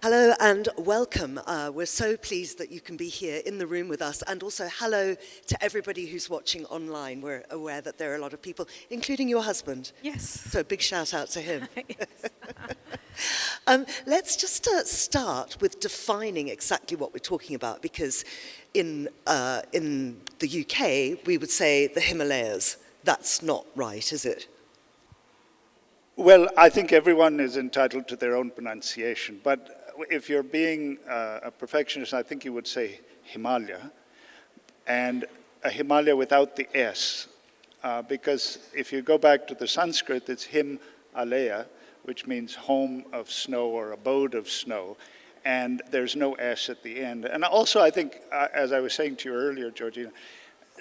Hello and welcome. We're so pleased that you can be here in the room with us, and also hello to everybody who's watching online. We're aware that there are a lot of people, including your husband. Yes. So a big shout out to him. Yes. Let's just start with defining exactly what we're talking about, because in the UK we would say the Himalayas. That's not right, is it? Well, I think everyone is entitled to their own pronunciation, but if you're being a perfectionist, I think you would say Himalaya, and a Himalaya without the S, because if you go back to the Sanskrit, it's Himalaya, which means home of snow or abode of snow, and there's no S at the end. And also, I think, as I was saying to you earlier, Georgina,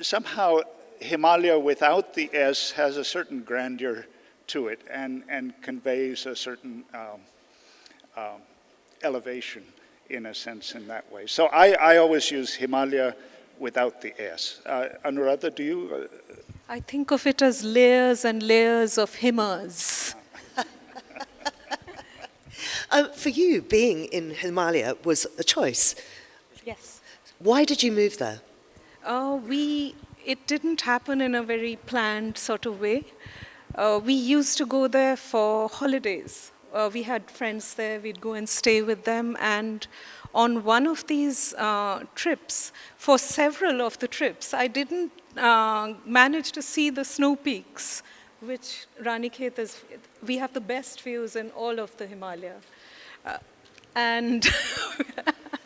somehow Himalaya without the S has a certain grandeur to it and conveys a certain elevation, in a sense, in that way. So I always use Himalaya without the S. Anuradha, do you? I think of it as layers and layers of Himas. For you, being in Himalaya was a choice. Yes. Why did you move there? It didn't happen in a very planned sort of way. We used to go there for holidays. We had friends there, we'd go and stay with them, and on one of these trips, for several of the trips, I didn't manage to see the snow peaks, which Ranikhet is, we have the best views in all of the Himalaya. And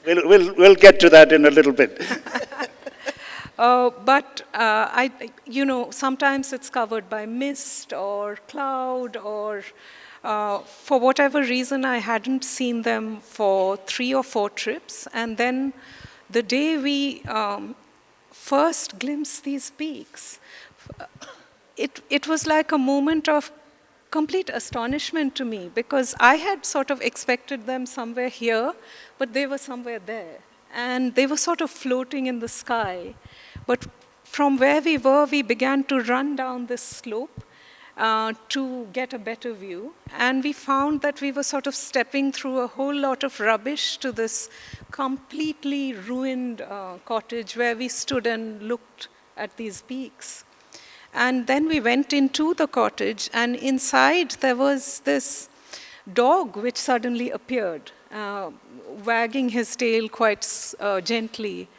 We'll get to that in a little bit. But sometimes it's covered by mist or cloud, or for whatever reason, I hadn't seen them for 3 or 4 trips. And then the day we first glimpsed these peaks, it was like a moment of complete astonishment to me, because I had sort of expected them somewhere here, but they were somewhere there. And they were sort of floating in the sky. But from where we were, we began to run down this slope to get a better view. And we found that we were sort of stepping through a whole lot of rubbish to this completely ruined cottage where we stood and looked at these peaks. And then we went into the cottage, and inside there was this dog which suddenly appeared, wagging his tail quite gently.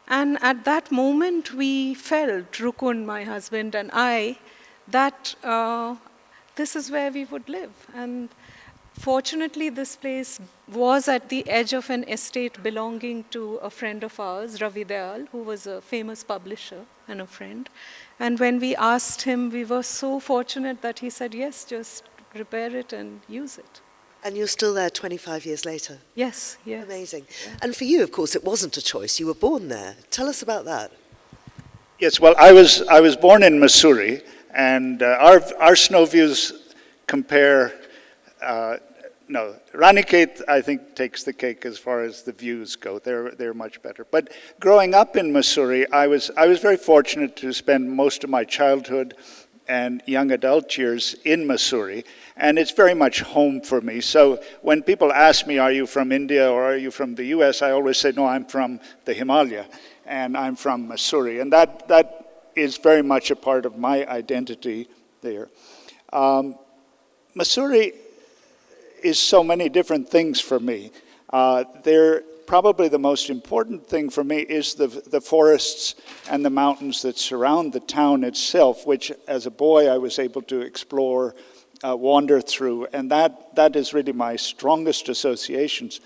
And at that moment, we felt, Rukun, my husband, and I, that this is where we would live. And fortunately, this place was at the edge of an estate belonging to a friend of ours, Ravi Dayal, who was a famous publisher and a friend. And when we asked him, we were so fortunate that he said, yes, just repair it and use it. And you're still there 25 years later? Yes, yes. Amazing. Yeah. And for you, of course, it wasn't a choice. You were born there. Tell us about that. Yes, well, I was born in Missouri, and our snow views compare. No, Ranikhet, I think, takes the cake as far as the views go. They're much better. But growing up in Missouri, I was very fortunate to spend most of my childhood and young adult years in Missouri, and it's very much home for me. So when people ask me, are you from India or are you from the US, I always say, no, I'm from the Himalaya, and I'm from Missouri. And that is very much a part of my identity there. Missouri is so many different things for me. Probably the most important thing for me is the forests and the mountains that surround the town itself, which as a boy I was able to explore, wander through, and that is really my strongest associations.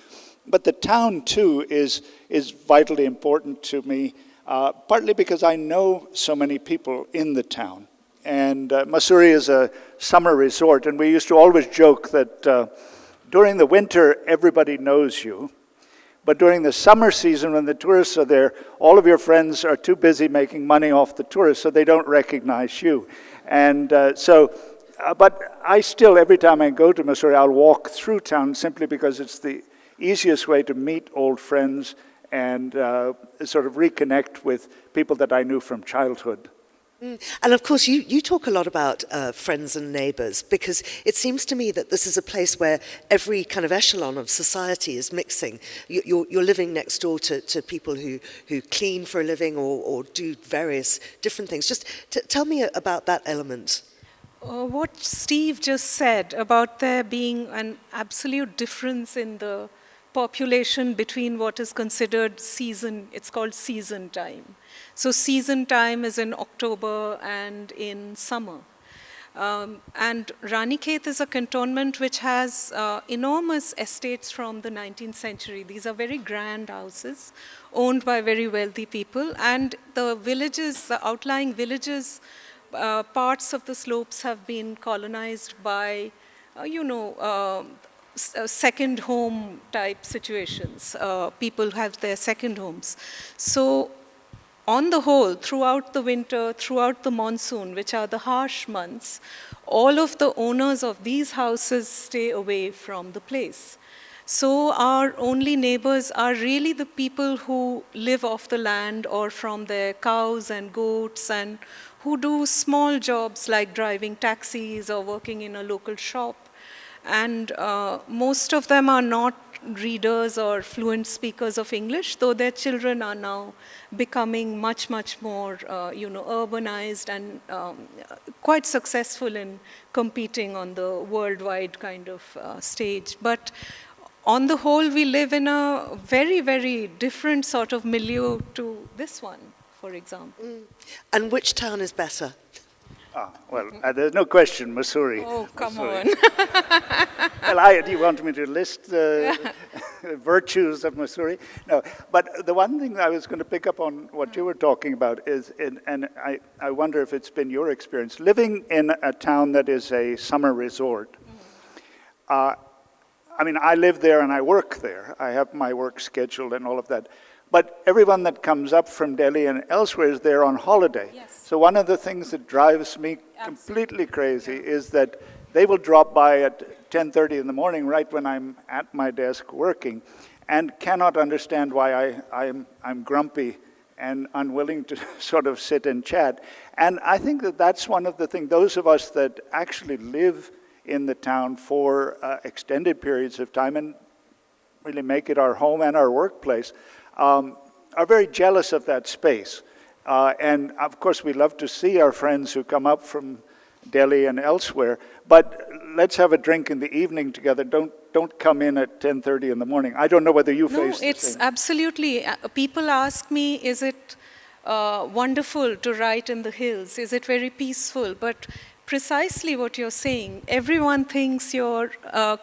But the town too is vitally important to me, partly because I know so many people in the town. And Missouri is a summer resort, and we used to always joke that during the winter everybody knows you. But during the summer season, when the tourists are there, all of your friends are too busy making money off the tourists, so they don't recognize you. And but I still, every time I go to Missouri, I'll walk through town simply because it's the easiest way to meet old friends and sort of reconnect with people that I knew from childhood. And of course, you talk a lot about friends and neighbours, because it seems to me that this is a place where every kind of echelon of society is mixing. You're living next door to people who clean for a living or do various different things. Just tell me about that element. What Steve just said about there being an absolute difference in the population between what is considered season, it's called season time. So season time is in October and in summer. And Ranikhet is a cantonment which has enormous estates from the 19th century. These are very grand houses owned by very wealthy people. And the villages, the outlying villages, parts of the slopes have been colonized by, second home type situations. People have their second homes. So on the whole, throughout the winter, throughout the monsoon, which are the harsh months, all of the owners of these houses stay away from the place. So our only neighbors are really the people who live off the land or from their cows and goats, and who do small jobs like driving taxis or working in a local shop. And most of them are not readers or fluent speakers of English, though their children are now becoming much, much more, urbanized and quite successful in competing on the worldwide kind of stage. But on the whole, we live in a very, very different sort of milieu to this one, for example. And which town is better? There's no question, Mussoorie. Oh, come Mussoorie. on. Well, do you want me to list the virtues of Mussoorie? No, but the one thing I was going to pick up on what you were talking about is, and I wonder if it's been your experience, living in a town that is a summer resort. I live there and I work there. I have my work scheduled and all of that. But everyone that comes up from Delhi and elsewhere is there on holiday. Yes. So one of the things that drives me completely crazy is that they will drop by at 10:30 in the morning, right when I'm at my desk working, and cannot understand why I'm grumpy and unwilling to sort of sit and chat. And I think that that's one of the things, those of us that actually live in the town for extended periods of time and really make it our home and our workplace, are very jealous of that space. And of course, we love to see our friends who come up from Delhi and elsewhere, but let's have a drink in the evening together. Don't come in at 10:30 in the morning. I don't know whether you face the it's same. Absolutely. People ask me, is it wonderful to write in the hills? Is it very peaceful? But precisely what you're saying, everyone thinks you're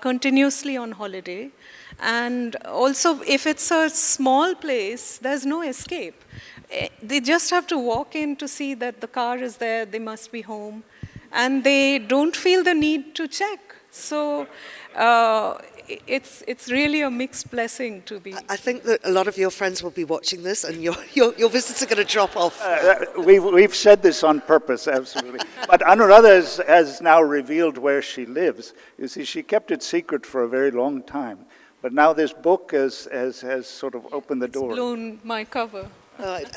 continuously on holiday. And also, if it's a small place, there's no escape. They just have to walk in to see that the car is there, they must be home, and they don't feel the need to check. So it's really a mixed blessing to be. I think that a lot of your friends will be watching this, and your visits are going to drop off. We've said this on purpose, absolutely. But Anuradha has now revealed where she lives. You see, she kept it secret for a very long time. But now this book has sort of opened the door. It's blown my cover.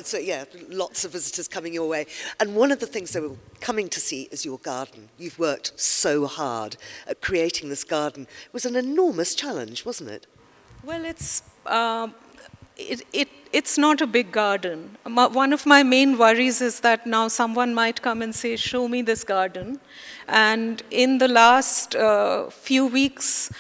So yeah, lots of visitors coming your way. And one of the things they were coming to see is your garden. You've worked so hard at creating this garden. It was an enormous challenge, wasn't it? Well, it's not a big garden. One of my main worries is that now someone might come and say, show me this garden. And in the last few weeks,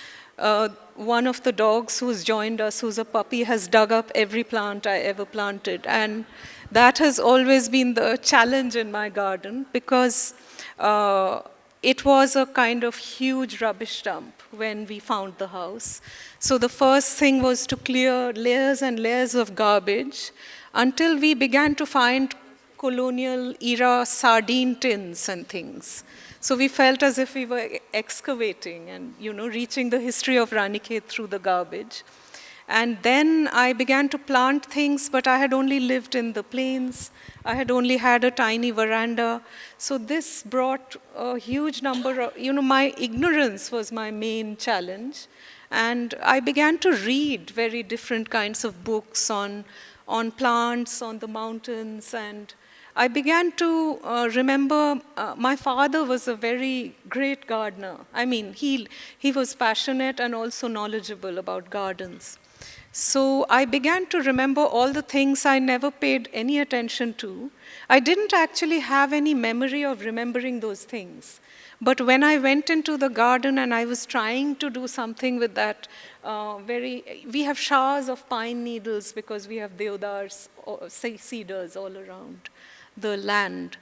one of the dogs who's joined us, who's a puppy, has dug up every plant I ever planted. And that has always been the challenge in my garden, because it was a kind of huge rubbish dump when we found the house. So the first thing was to clear layers and layers of garbage until we began to find colonial era sardine tins and things. So we felt as if we were excavating and, reaching the history of Ranikhet through the garbage. And then I began to plant things, but I had only lived in the plains. I had only had a tiny veranda. So this brought a huge number of, my ignorance was my main challenge. And I began to read very different kinds of books on plants, on the mountains, and I began to remember my father was a very great gardener. I mean, he was passionate and also knowledgeable about gardens. So I began to remember all the things I never paid any attention to. I didn't actually have any memory of remembering those things. But when I went into the garden and I was trying to do something with that we have showers of pine needles because we have deodars, or cedars all around the land.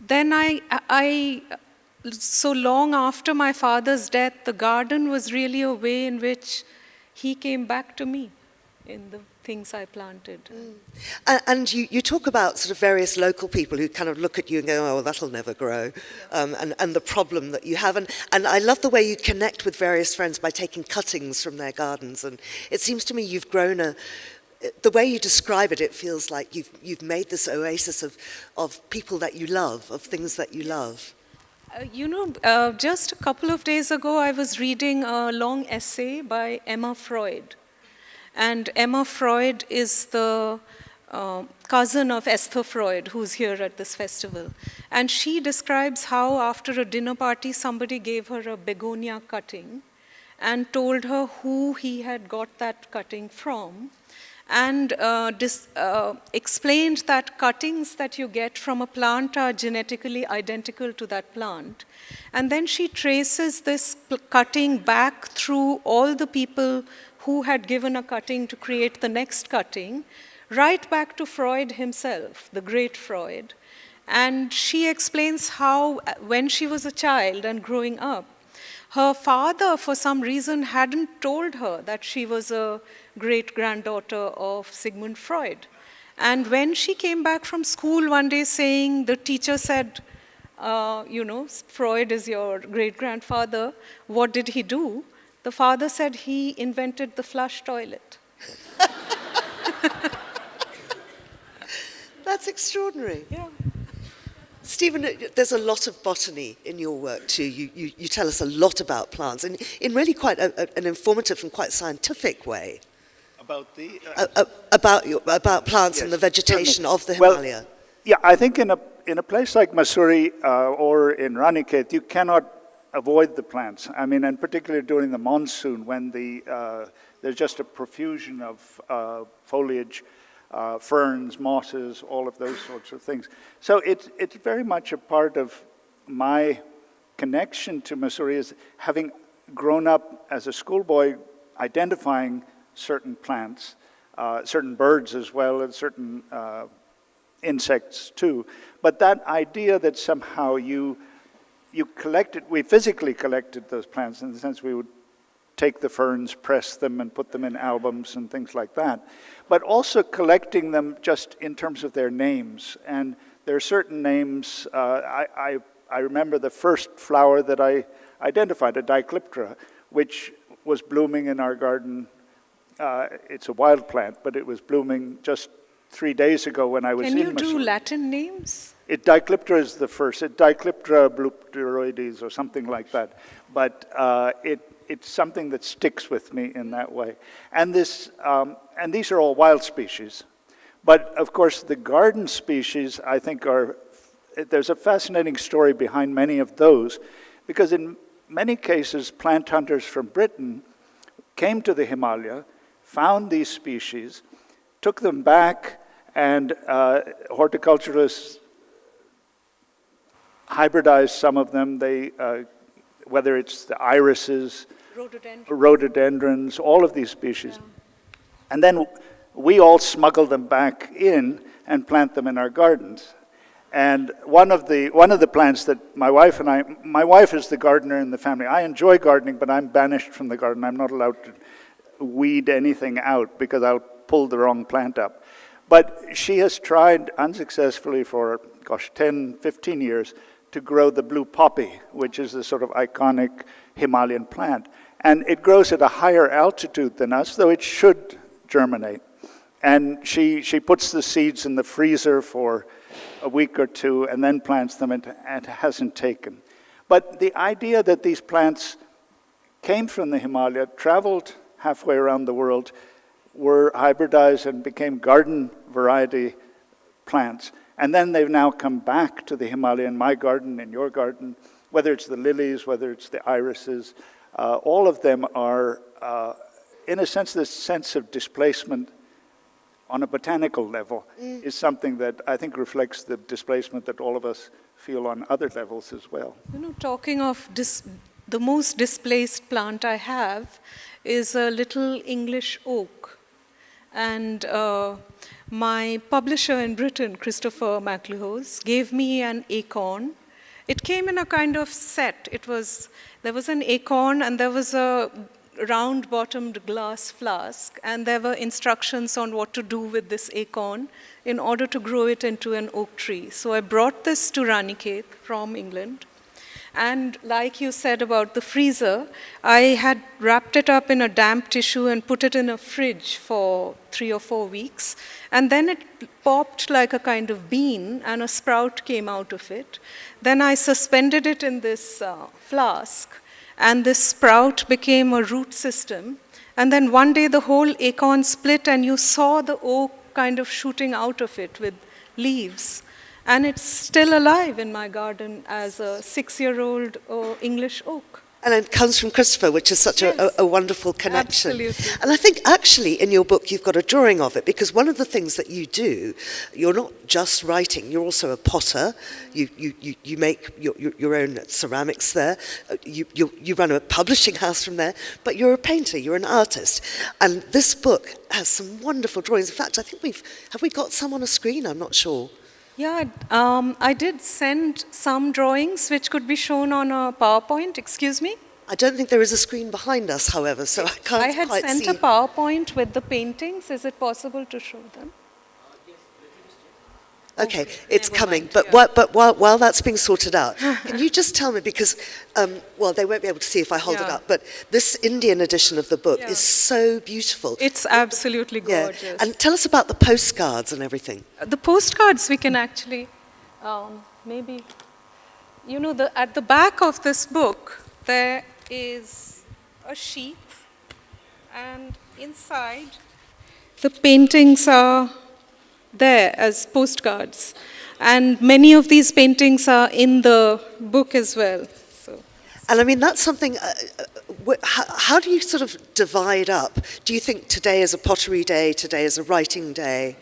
Then so long after my father's death, the garden was really a way in which he came back to me in the things I planted. And you talk about sort of various local people who kind of look at you and go, oh, that'll never grow, and the problem that you have. And I love the way you connect with various friends by taking cuttings from their gardens. And it seems to me you've grown the way you describe it, it feels like you've made this oasis of people that you love, of things that you love. Just a couple of days ago, I was reading a long essay by Emma Freud. And Emma Freud is the cousin of Esther Freud, who's here at this festival. And she describes how after a dinner party, somebody gave her a begonia cutting and told her who he had got that cutting from, and explained that cuttings that you get from a plant are genetically identical to that plant. And then she traces this cutting back through all the people who had given a cutting to create the next cutting, right back to Freud himself, the great Freud. And she explains how, when she was a child and growing up, her father, for some reason, hadn't told her that she was a great-granddaughter of Sigmund Freud. And when she came back from school one day saying, the teacher said, Freud is your great-grandfather, what did he do? The father said he invented the flush toilet. That's extraordinary. Yeah. Stephen, there's a lot of botany in your work too. You tell us a lot about plants, and in really quite an informative and quite scientific way. About the about plants, yes, and the vegetation of the Himalaya. Well, yeah, I think in a place like Mussoorie or in Ranikhet, you cannot avoid the plants. I mean, and particularly during the monsoon, when there's just a profusion of foliage. Ferns, mosses, all of those sorts of things. So it's very much a part of my connection to Mussoorie, is having grown up as a schoolboy identifying certain plants, certain birds as well, and certain insects too. But that idea that somehow we physically collected those plants, in the sense we would take the ferns, press them, and put them in albums and things like that. But also collecting them just in terms of their names. And there are certain names, I remember the first flower that I identified, a Dicliptra, which was blooming in our garden. It's a wild plant, but it was blooming just 3 days ago when I was in Mussoorie. Can you do Latin names? Dicliptra is the first. Dicliptra blupteroides or something like that. But it's something that sticks with me in that way. And these are all wild species. But of course, the garden species, I think, there's a fascinating story behind many of those, because in many cases, plant hunters from Britain came to the Himalaya, found these species, took them back, and horticulturalists hybridized some of them. They whether it's the irises, rhododendrons, all of these species. Yeah. And then we all smuggle them back in and plant them in our gardens. And one of the plants that my wife is the gardener in the family. I enjoy gardening, but I'm banished from the garden. I'm not allowed to weed anything out because I'll pull the wrong plant up. But she has tried unsuccessfully for, 10, 15 years to grow the blue poppy, which is the sort of iconic Himalayan plant. And it grows at a higher altitude than us, though it should germinate. And she puts the seeds in the freezer for a week or two and then plants them, and it hasn't taken. But the idea that these plants came from the Himalaya, traveled halfway around the world, were hybridized and became garden variety plants, And then they've now come back to the Himalayan, my garden and your garden, whether it's the lilies, whether it's the irises, all of them are, in a sense, this sense of displacement on a botanical level is something that I think reflects the displacement that all of us feel on other levels as well. You know, talking of the most displaced plant I have is a little English oak. And my publisher in Britain, Christopher MacLehose, gave me an acorn. It came in a kind of set. There was an acorn and there was a round-bottomed glass flask, and there were instructions on what to do with this acorn in order to grow it into an oak tree. So I brought this to Ranikhet from England. And like you said about the freezer, I had wrapped it up in a damp tissue and put it in a fridge for 3 or 4 weeks. And then it popped like a kind of bean, and a sprout came out of it. Then I suspended it in this flask, and this sprout became a root system. And then one day the whole acorn split, and you saw the oak kind of shooting out of it with leaves. And it's still alive in my garden as a 6-year-old English oak. And it comes from Christopher, which is such a wonderful connection. Absolutely. And I think actually in your book you've got a drawing of it, because one of the things that you do, you're not just writing, you're also a potter. You make your own ceramics there. You run a publishing house from there, but you're a painter, you're an artist. And this book has some wonderful drawings. In fact, I think have we got some on a screen? I'm not sure. Yeah, I did send some drawings which could be shown on a PowerPoint. Excuse me? I don't think there is a screen behind us, however, so I can't quite see. I had sent a PowerPoint with the paintings. Is it possible to show them? Okay, it's coming. But while that's being sorted out, can you just tell me, because, well, they won't be able to see if I hold it up, but this Indian edition of the book is so beautiful. It's absolutely gorgeous. Yeah. And tell us about the postcards and everything. The postcards we can actually, maybe, you know, at the back of this book, there is a sheet, and inside the paintings are there as postcards, and many of these paintings are in the book as well. So. And I mean, that's something, how do you sort of divide up? Do you think today is a pottery day, today is a writing day?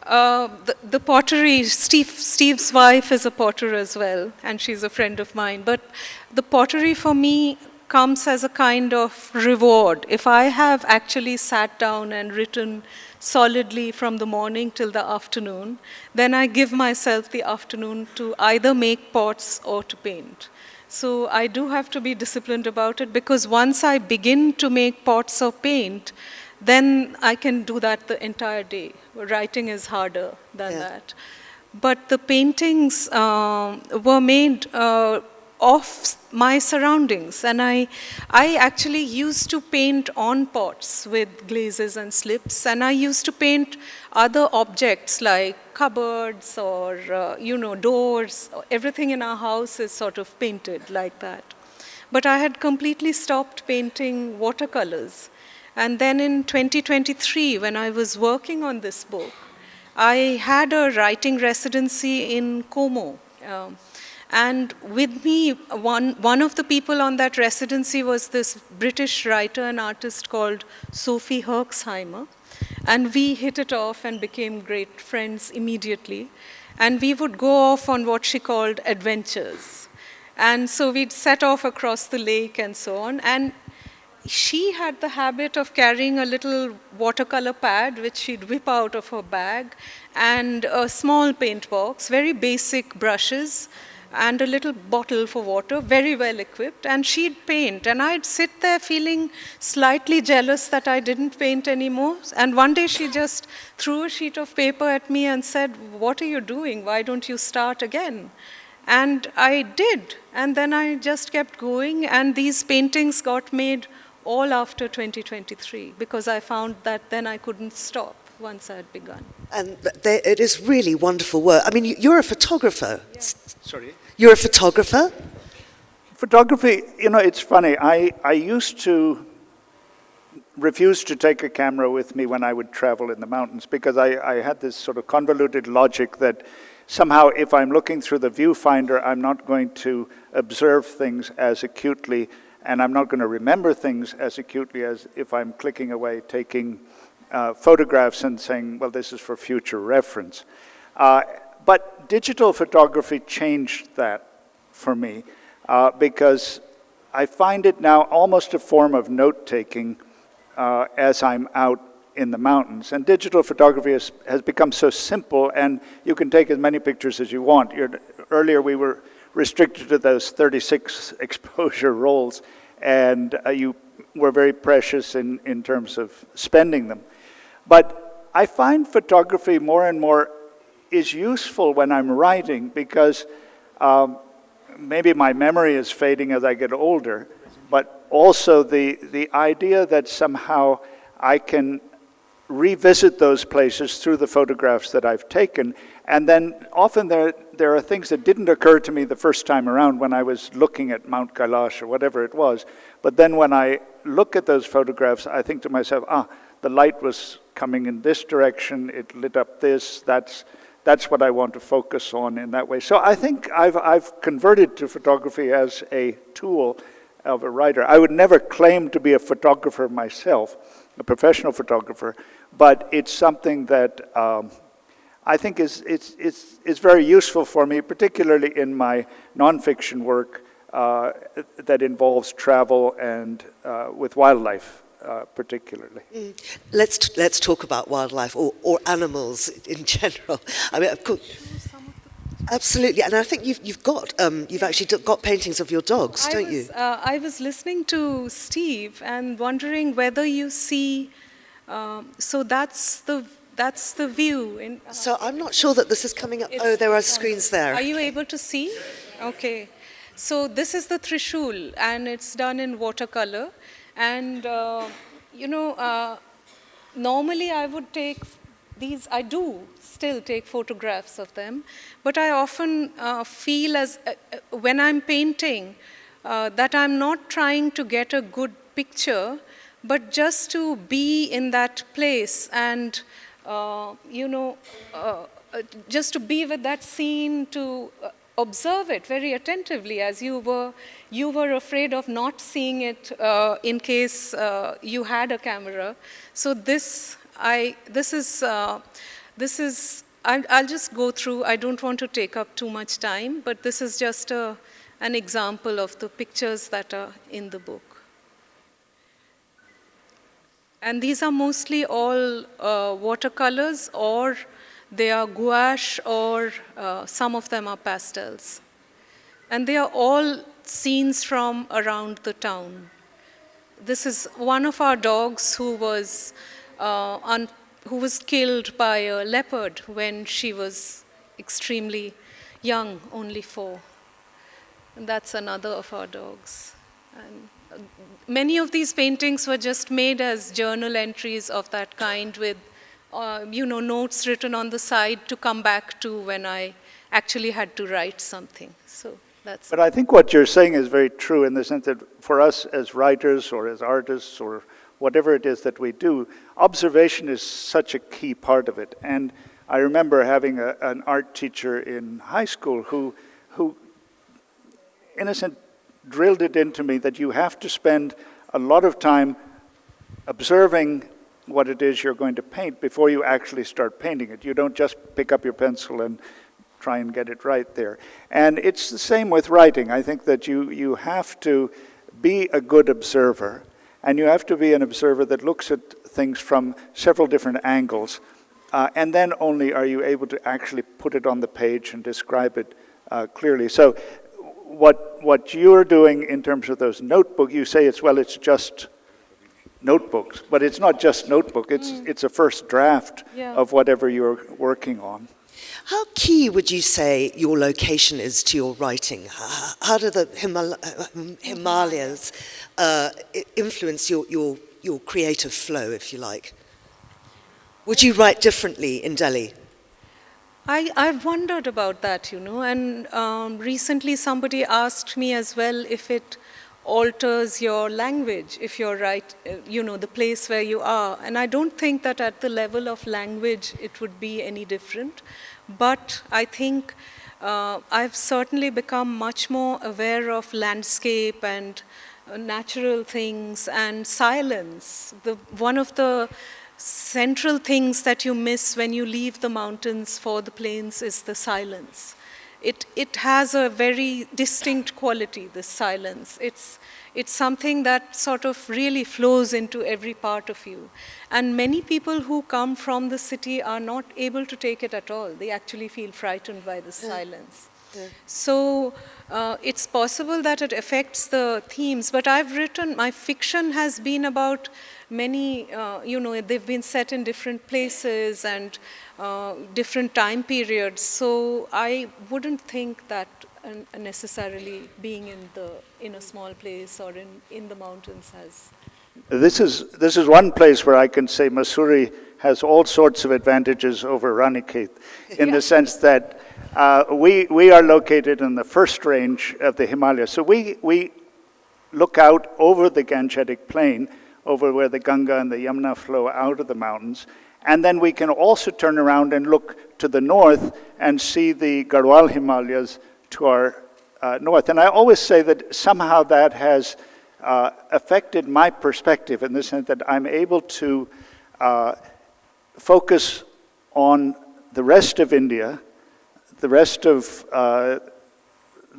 The pottery, Steve's wife is a potter as well, and she's a friend of mine, but the pottery for me comes as a kind of reward. If I have actually sat down and written solidly from the morning till the afternoon, then I give myself the afternoon to either make pots or to paint. So I do have to be disciplined about it, because once I begin to make pots or paint, then I can do that the entire day. Writing is harder than that. But the paintings were made of my surroundings, and I actually used to paint on pots with glazes and slips, and I used to paint other objects like cupboards or doors. Everything in our house is sort of painted like that. But I had completely stopped painting watercolors, and then in 2023, when I was working on this book, I had a writing residency in Como. And with me, one of the people on that residency was this British writer and artist called Sophie Herxheimer. And we hit it off and became great friends immediately. And we would go off on what she called adventures. And so we'd set off across the lake and so on. And she had the habit of carrying a little watercolor pad, which she'd whip out of her bag, and a small paint box, very basic brushes, and a little bottle for water, very well equipped, and she'd paint. And I'd sit there feeling slightly jealous that I didn't paint anymore. And one day she just threw a sheet of paper at me and said, "What are you doing? Why don't you start again?" And I did. And then I just kept going, and these paintings got made all after 2023, because I found that then I couldn't stop once I had begun. And it is really wonderful work. I mean, you're a photographer. Yeah. Sorry? You're a photographer? Photography, it's funny. I used to refused to take a camera with me when I would travel in the mountains because I had this sort of convoluted logic that somehow if I'm looking through the viewfinder, I'm not going to observe things as acutely, and I'm not going to remember things as acutely as if I'm clicking away, taking photographs and saying, well, this is for future reference. But digital photography changed that for me because I find it now almost a form of note-taking as I'm out in the mountains. And digital photography has become so simple, and you can take as many pictures as you want. Earlier we were restricted to those 36 exposure rolls, and you were very precious in terms of spending them. But I find photography more and more is useful when I'm writing because maybe my memory is fading as I get older, but also the idea that somehow I can revisit those places through the photographs that I've taken, and then often there are things that didn't occur to me the first time around when I was looking at Mount Kailash or whatever it was, but then when I look at those photographs, I think to myself, the light was coming in this direction, it lit up this, that's what I want to focus on in that way. So I think I've converted to photography as a tool of a writer. I would never claim to be a photographer myself, a professional photographer, but it's something that I think is very useful for me, particularly in my nonfiction work that involves travel and with wildlife. Particularly. Let's talk about wildlife or animals in general. I mean, of course, absolutely. And I think you've actually got paintings of your dogs, don't you? I was listening to Steve and wondering whether you see. So that's the view. So I'm not sure that this is coming up. Oh, there are screens there. Are you able to see? Okay. So this is the Trishul, and it's done in watercolor. And, normally I would take these, I do still take photographs of them, but I often feel as, when I'm painting, that I'm not trying to get a good picture, but just to be in that place and, just to be with that scene, to observe it very attentively, as you were afraid of not seeing it in case you had a camera. So I'll just go through. I don't want to take up too much time, but this is just an example of the pictures that are in the book. And these are mostly all watercolors, or they are gouache, or some of them are pastels. And they are all scenes from around the town. This is one of our dogs who was killed by a leopard when she was extremely young, only 4. And that's another of our dogs. And many of these paintings were just made as journal entries of that kind with notes written on the side to come back to when I actually had to write something. So that's. But I think what you're saying is very true in the sense that for us as writers or as artists or whatever it is that we do, observation is such a key part of it. And I remember having an art teacher in high school who, in a sense, drilled it into me that you have to spend a lot of time observing what it is you're going to paint before you actually start painting it. You don't just pick up your pencil and try and get it right there. And it's the same with writing. I think that you have to be a good observer, and you have to be an observer that looks at things from several different angles, and then only are you able to actually put it on the page and describe it clearly. So what you're doing in terms of those notebooks, you say it's just notebooks, but it's not just notebook, it's a first draft of whatever you're working on. How key would you say your location is to your writing? How do the Himalayas influence your creative flow, if you like? Would you write differently in Delhi? I've wondered about that, and recently somebody asked me as well if it alters your language if you're right, the place where you are. And I don't think that at the level of language it would be any different. But I think I've certainly become much more aware of landscape and natural things and silence. One of the central things that you miss when you leave the mountains for the plains is the silence. It has a very distinct quality, this silence. It's something that sort of really flows into every part of you. And many people who come from the city are not able to take it at all. They actually feel frightened by the silence. Yeah. So it's possible that it affects the themes, but my fiction has been about many, they've been set in different places and different time periods. So I wouldn't think that necessarily being in a small place or in the mountains has. This is one place where I can say Mussoorie has all sorts of advantages over Ranikhet, in the sense that we are located in the first range of the Himalayas. So we look out over the Gangetic Plain, over where the Ganga and the Yamuna flow out of the mountains. And then we can also turn around and look to the north and see the Garhwal Himalayas to our north. And I always say that somehow that has affected my perspective, in the sense that I'm able to focus on the rest of India, the rest of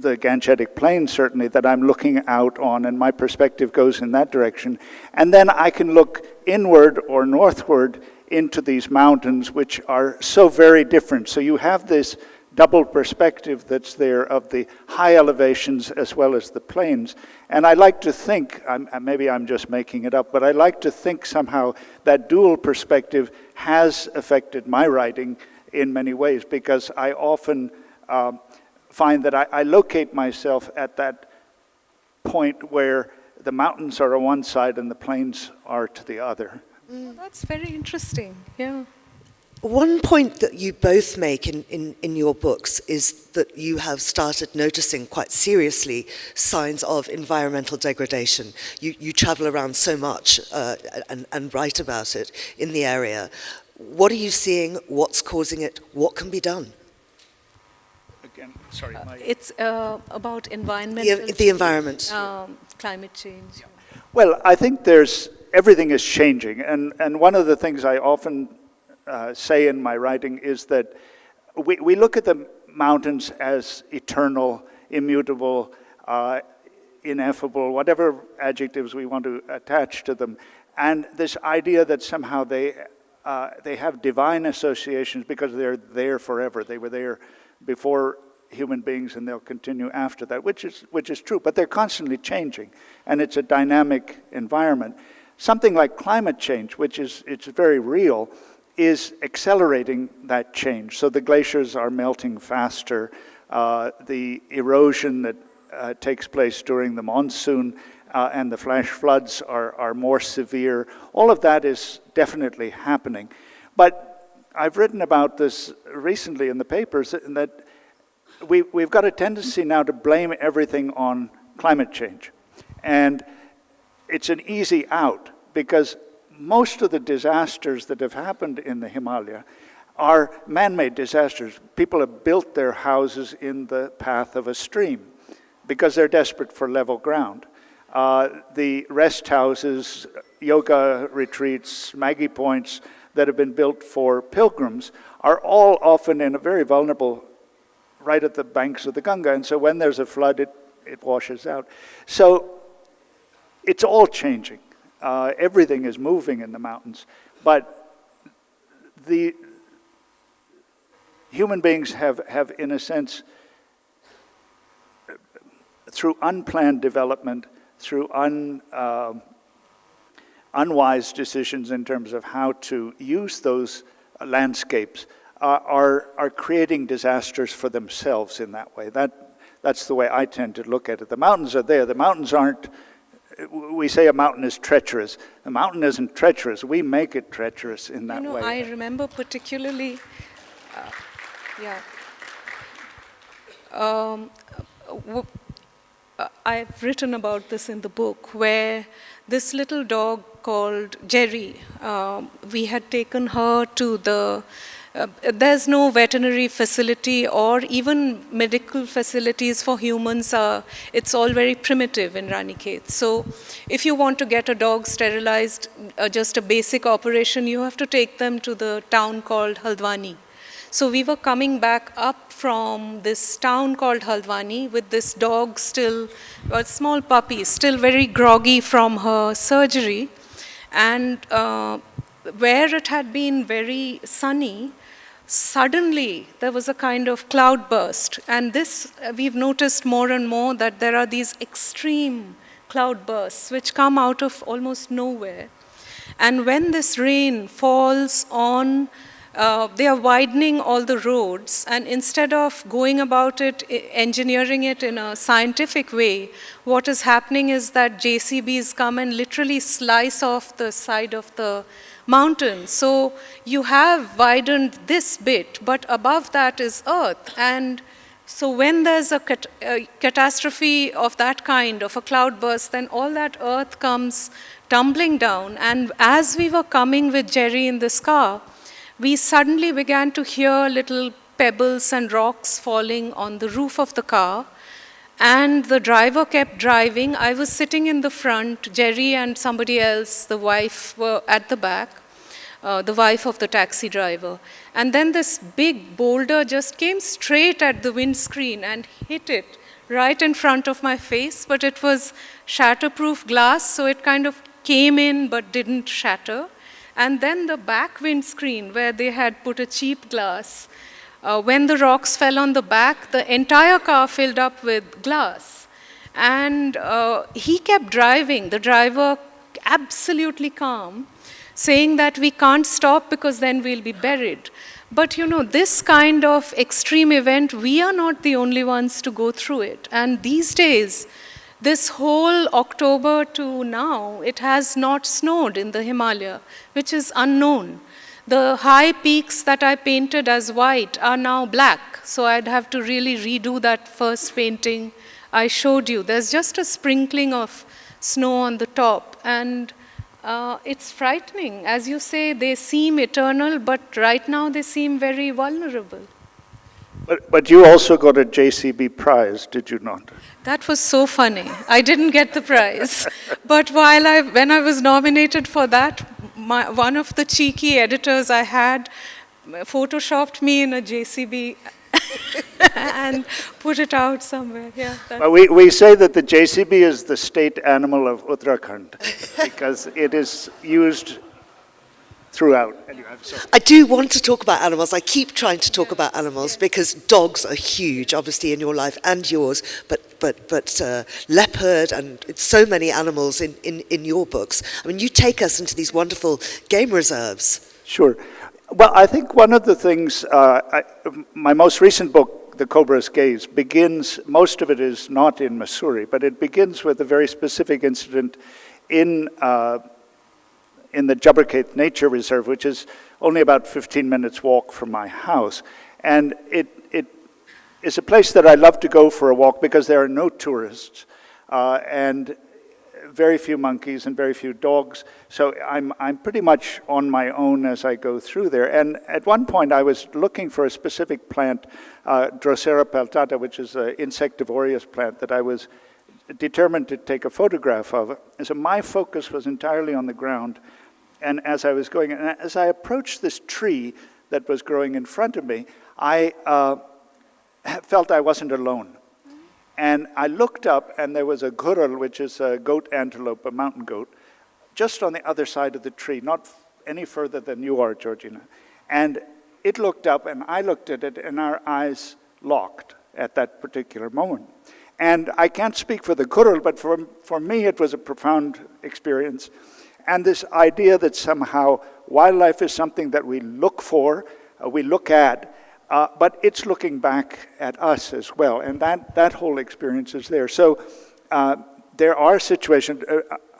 the Gangetic Plain, certainly, that I'm looking out on, and my perspective goes in that direction. And then I can look inward or northward into these mountains, which are so very different. So you have this double perspective that's there of the high elevations as well as the plains. And I like to think, maybe I'm just making it up, but I like to think somehow that dual perspective has affected my writing in many ways, because I often find that I locate myself at that point where the mountains are on one side and the plains are to the other. Well, that's very interesting, yeah. One point that you both make in your books is that you have started noticing quite seriously signs of environmental degradation. You travel around so much and write about it in the area. What are you seeing? What's causing it? What can be done? Again, sorry. It's about environmental... The environment. Climate change. Yeah. Well, I think everything is changing. And one of the things I often say in my writing is that we look at the mountains as eternal, immutable, ineffable, whatever adjectives we want to attach to them. And this idea that somehow they have divine associations because they're there forever. They were there before human beings and they'll continue after that, which is true. But they're constantly changing, and it's a dynamic environment. Something like climate change, it's very real, is accelerating that change. So the glaciers are melting faster. The erosion that takes place during the monsoon and the flash floods are more severe. All of that is definitely happening. But I've written about this recently in the papers, that we've got a tendency now to blame everything on climate change. And it's an easy out, because most of the disasters that have happened in the Himalaya are man-made disasters. People have built their houses in the path of a stream because they're desperate for level ground. The rest houses, yoga retreats, Maggie points that have been built for pilgrims are all often in a very vulnerable, right at the banks of the Ganga. And so when there's a flood, it washes out. So it's all changing. Everything is moving in the mountains. But the human beings have, in a sense, through unplanned development, through unwise decisions in terms of how to use those landscapes, are creating disasters for themselves in that way. That's the way I tend to look at it. The mountains are there. The mountains aren't... We say a mountain is treacherous. The mountain isn't treacherous. We make it treacherous in that way. I remember particularly... I've written about this in the book, where this little dog called Jerry, we had taken her to there's no veterinary facility or even medical facilities for humans. It's all very primitive in Ranikhet. So if you want to get a dog sterilized, just a basic operation, you have to take them to the town called Haldwani. So we were coming back up from this town called Haldwani with this dog still, a small puppy, still very groggy from her surgery. And where it had been very sunny, suddenly there was a kind of cloud burst. And this, we've noticed more and more that there are these extreme cloud bursts which come out of almost nowhere. And when this rain falls on, they are widening all the roads, and instead of going about it, engineering it in a scientific way, what is happening is that JCBs come and literally slice off the side of the mountain. So you have widened this bit, but above that is earth. And so when there's a catastrophe of that kind, of a cloudburst, then all that earth comes tumbling down. And as we were coming with Jerry in this car, we suddenly began to hear little pebbles and rocks falling on the roof of the car. And the driver kept driving. I was sitting in the front. Jerry and somebody else, the wife, were at the back, the wife of the taxi driver. And then this big boulder just came straight at the windscreen and hit it right in front of my face. But it was shatterproof glass, so it kind of came in but didn't shatter. And then the back windscreen, where they had put a cheap glass, when the rocks fell on the back, the entire car filled up with glass. And he kept driving, the driver absolutely calm, saying that we can't stop because then we'll be buried. But you know, this kind of extreme event, we are not the only ones to go through it. And these days, this whole October to now, it has not snowed in the Himalaya, which is unknown. The high peaks that I painted as white are now black, so I'd have to really redo that first painting I showed you. There's just a sprinkling of snow on the top, and it's frightening. As you say, they seem eternal, but right now they seem very vulnerable. But you also got a JCB Prize, did you not? That was so funny. I didn't get the prize. But when I was nominated for that, one of the cheeky editors I had photoshopped me in a JCB and put it out somewhere. Yeah. Well, we say that the JCB is the state animal of Uttarakhand because it is used throughout. Anyway, I do want to talk about animals. I keep trying to talk about animals because dogs are huge, obviously, in your life and yours, but leopard and so many animals in your books. I mean, you take us into these wonderful game reserves. Sure. Well, I think one of the things, my most recent book, The Cobra's Gaze, begins, most of it is not in Missouri, but it begins with a very specific incident in the Jaipur Nature Reserve, which is only about 15 minutes walk from my house. And it is a place that I love to go for a walk because there are no tourists and very few monkeys and very few dogs. So I'm pretty much on my own as I go through there. And at one point I was looking for a specific plant, Drosera peltata, which is an insectivorous plant that I was determined to take a photograph of. And so my focus was entirely on the ground. And as I was going, and as I approached this tree that was growing in front of me, I felt I wasn't alone. And I looked up, and there was a gural, which is a goat antelope, a mountain goat, just on the other side of the tree, not any further than you are, Georgina. And it looked up, and I looked at it, and our eyes locked at that particular moment. And I can't speak for the gural, but for me it was a profound experience. And this idea that somehow wildlife is something that we look for, we look at, but it's looking back at us as well. And that whole experience is there. So there are situations,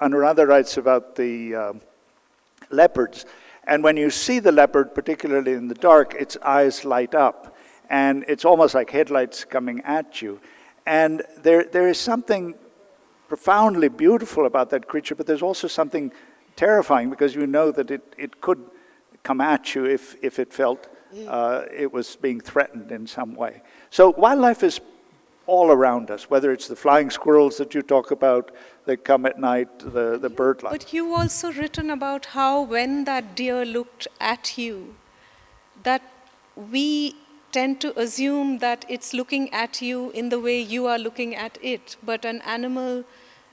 Anuradha writes about the leopards, and when you see the leopard, particularly in the dark, its eyes light up. And it's almost like headlights coming at you. And there is something profoundly beautiful about that creature, but there's also something terrifying, because you know that it could come at you if it felt it was being threatened in some way. So wildlife is all around us, whether it's the flying squirrels that you talk about that come at night, the bird life. But you also written about how when that deer looked at you, that we tend to assume that it's looking at you in the way you are looking at it, but an animal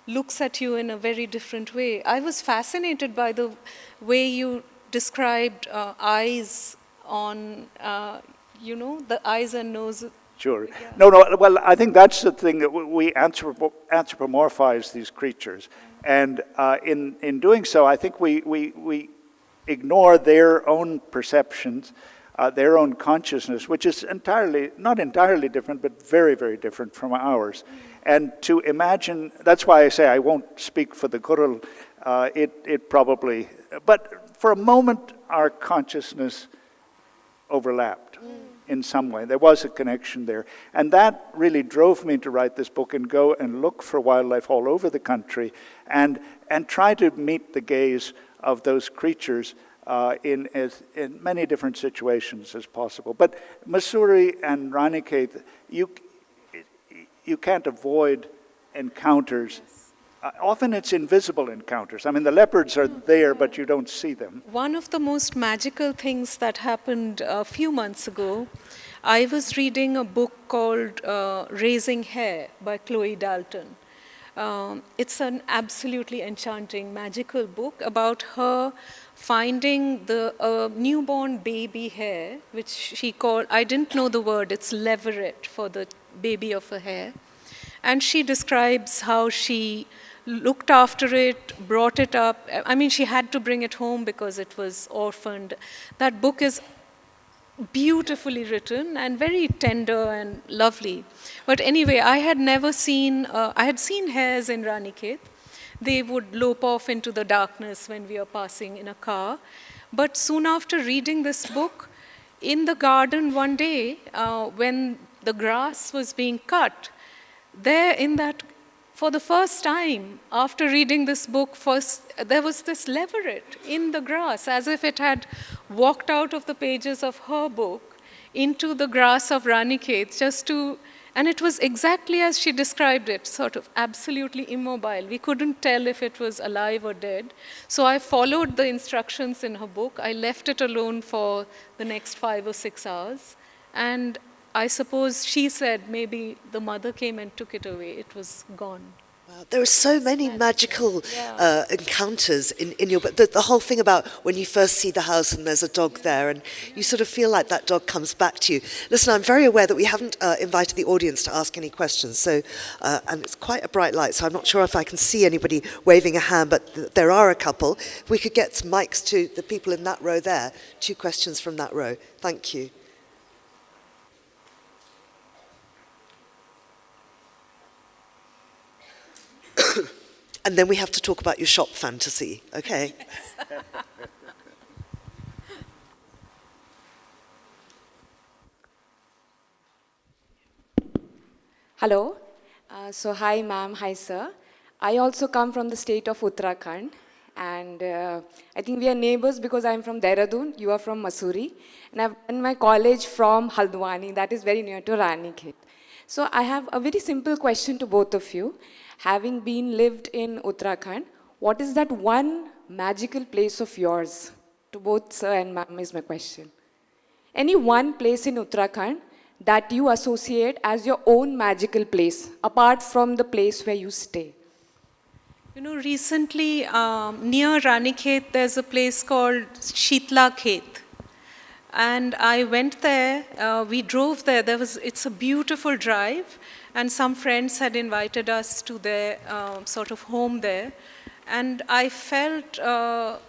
looks at you in a very different way. I was fascinated by the way you described eyes on, the eyes and nose. Sure. Yeah. No, well, I think that's the thing, that we anthropomorphize these creatures. And in doing so, I think we ignore their own perceptions, their own consciousness, which is not entirely different, but very, very different from ours. And to imagine, that's why I say I won't speak for the Kuril, it probably, but for a moment our consciousness overlapped in some way. There was a connection there. And that really drove me to write this book and go and look for wildlife all over the country and try to meet the gaze of those creatures in many different situations as possible. But Mussoorie and Ranikhet, you can't avoid encounters. Often it's invisible encounters. I mean, the leopards are there, but you don't see them. One of the most magical things that happened a few months ago, I was reading a book called Raising Hare by Chloe Dalton. It's an absolutely enchanting, magical book about her finding the newborn baby hare, which she called, I didn't know the word, it's leveret for the baby of a hare. And she describes how she looked after it, brought it up. I mean, she had to bring it home because it was orphaned. That book is beautifully written and very tender and lovely. But anyway, I had seen hares in Ranikhet. They would lope off into the darkness when we are passing in a car. But soon after reading this book, in the garden one day, when the grass was being cut, for the first time, after reading this book, there was this leveret in the grass, as if it had walked out of the pages of her book into the grass of Ranikhet, and it was exactly as she described it, sort of absolutely immobile. We couldn't tell if it was alive or dead. So I followed the instructions in her book. I left it alone for the next 5 or 6 hours, and I suppose she said maybe the mother came and took it away. It was gone. Wow. There are so many magical encounters in your book. The whole thing about when you first see the house and there's a dog there and you sort of feel like that dog comes back to you. Listen, I'm very aware that we haven't invited the audience to ask any questions, so and it's quite a bright light, so I'm not sure if I can see anybody waving a hand, but there are a couple. If we could get some mics to the people in that row there. 2 questions from that row. Thank you. And then we have to talk about your shop fantasy, okay? Hello. Hi, ma'am. Hi, sir. I also come from the state of Uttarakhand. And I think we are neighbors because I'm from Dehradun, you are from Mussoorie. And I've done my college from Haldwani, that is very near to Ranikhet. So I have a very simple question to both of you. Having lived in Uttarakhand, what is that one magical place of yours? To both sir and ma'am is my question. Any one place in Uttarakhand that you associate as your own magical place, apart from the place where you stay? You know, recently near Ranikhet, there's a place called Shitlakhet. And I went there, we drove there, it's a beautiful drive, and some friends had invited us to their sort of home there. And I felt the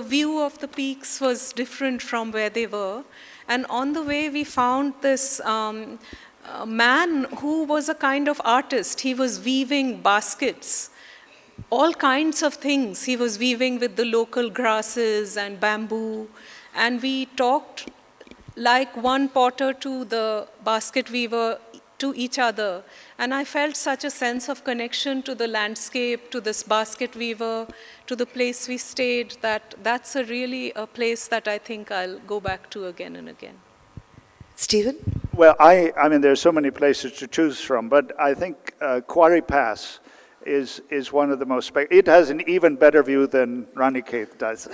view of the peaks was different from where they were. And on the way, we found this man who was a kind of artist. He was weaving baskets, all kinds of things. He was weaving with the local grasses and bamboo. And we talked like one potter to the basket weaver to each other. And I felt such a sense of connection to the landscape, to this basket weaver, to the place we stayed, that's really a place that I think I'll go back to again and again. Stephen? Well, I mean, there's so many places to choose from, but I think Quarry Pass is one of the most, it has an even better view than Ranikhet does.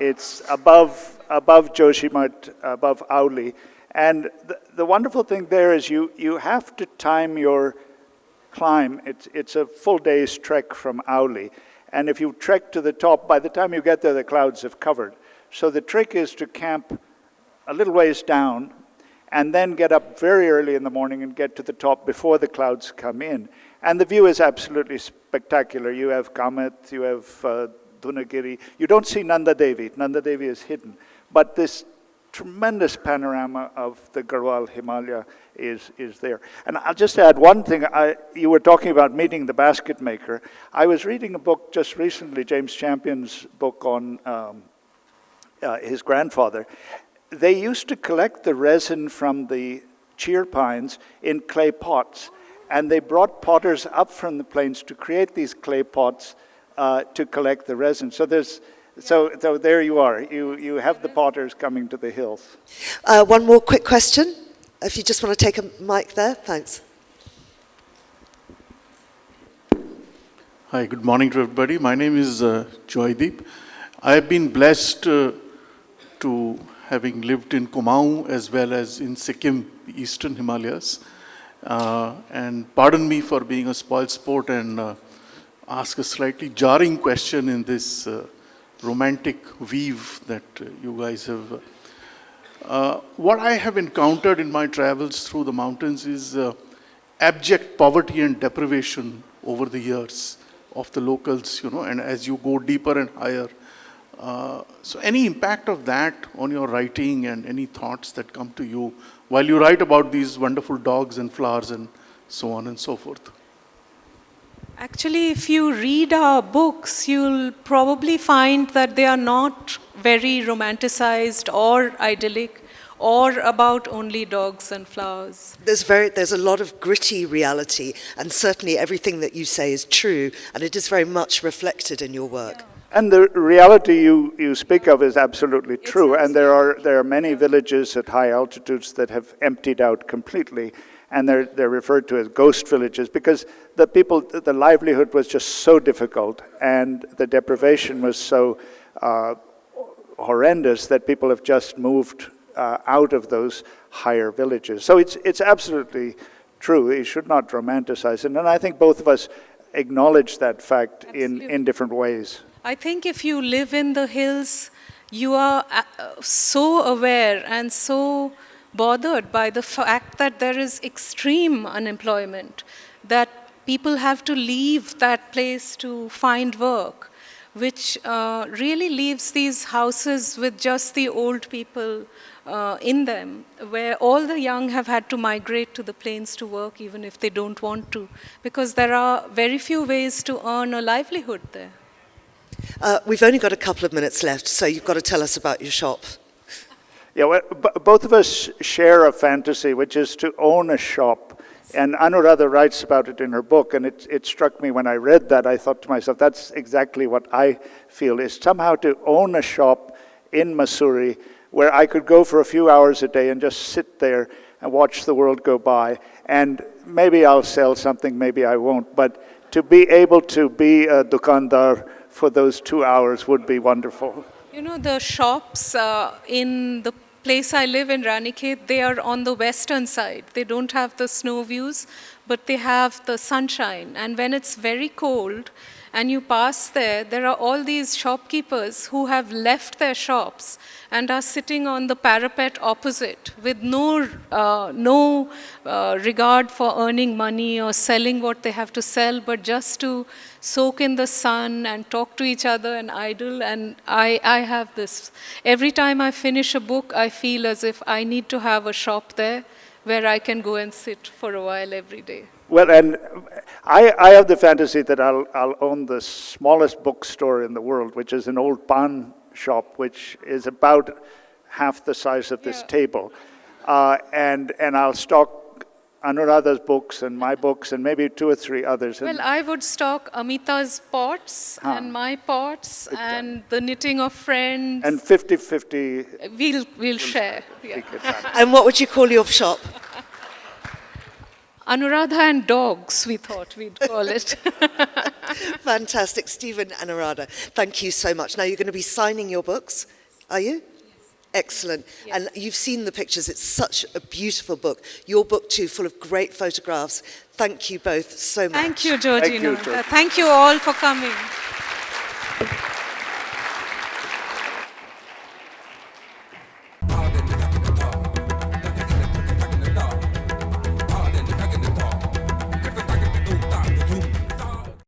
It's above Joshimath, above Auli. And the wonderful thing there is you have to time your climb. It's a full day's trek from Auli. And if you trek to the top, by the time you get there, the clouds have covered. So the trick is to camp a little ways down and then get up very early in the morning and get to the top before the clouds come in. And the view is absolutely spectacular. You have Kamet, you have Dhunagiri. You don't see Nanda Devi. Nanda Devi is hidden. But this tremendous panorama of the Garhwal Himalaya is there. And I'll just add one thing. You were talking about meeting the basket maker. I was reading a book just recently, James Champion's book on his grandfather. They used to collect the resin from the cheer pines in clay pots, and they brought potters up from the plains to create these clay pots to collect the resin. So there you are. You have the potters coming to the hills. One more quick question. If you just want to take a mic there, thanks. Hi, good morning to everybody. My name is Joydeep. I have been blessed to having lived in Kumaon as well as in Sikkim, the eastern Himalayas. And pardon me for being a spoiled sport and ask a slightly jarring question in this romantic weave that you guys have. What I have encountered in my travels through the mountains is abject poverty and deprivation over the years of the locals, and as you go deeper and higher. So any impact of that on your writing and any thoughts that come to you while you write about these wonderful dogs and flowers and so on and so forth? Actually, if you read our books, you'll probably find that they are not very romanticized or idyllic or about only dogs and flowers. There's a lot of gritty reality, and certainly everything that you say is true, and it is very much reflected in your work. Yeah. And the reality you speak of is absolutely true. And there are many villages at high altitudes that have emptied out completely, and they're referred to as ghost villages because the livelihood was just so difficult, and the deprivation was so horrendous that people have just moved out of those higher villages. So it's absolutely true. You should not romanticize it, and I think both of us acknowledge that fact in different ways. I think if you live in the hills, you are so aware and so bothered by the fact that there is extreme unemployment, that people have to leave that place to find work, which really leaves these houses with just the old people in them, where all the young have had to migrate to the plains to work even if they don't want to, because there are very few ways to earn a livelihood there. We've only got a couple of minutes left, so you've got to tell us about your shop. Yeah, well, both of us share a fantasy, which is to own a shop. And Anuradha writes about it in her book, and it struck me when I read that. I thought to myself, that's exactly what I feel, is somehow to own a shop in Mussoorie where I could go for a few hours a day and just sit there and watch the world go by. And maybe I'll sell something, maybe I won't. But to be able to be a dukandar for those 2 hours would be wonderful. The shops in the place I live in, Ranikhet, they are on the western side. They don't have the snow views, but they have the sunshine. And when it's very cold and you pass there, there are all these shopkeepers who have left their shops and are sitting on the parapet opposite with no regard for earning money or selling what they have to sell, but just to soak in the sun and talk to each other and idle. And I have this. Every time I finish a book, I feel as if I need to have a shop there where I can go and sit for a while every day. Well, and I have the fantasy that I'll own the smallest bookstore in the world, which is an old pawn shop, which is about half the size of this table. And I'll stock Anuradha's books and my books and maybe 2 or 3 others. Well, I would stock Amita's pots and my pots and the knitting of friends. And 50-50. We'll share. Yeah. And what would you call your shop? Anuradha and dogs, we thought we'd call it. Fantastic. Stephen, Anuradha, thank you so much. Now you're going to be signing your books, are you? Excellent. Yes. And you've seen the pictures. It's such a beautiful book. Your book too, full of great photographs. Thank you both so much. Thank you, Georgina. Thank you, Thank you all for coming.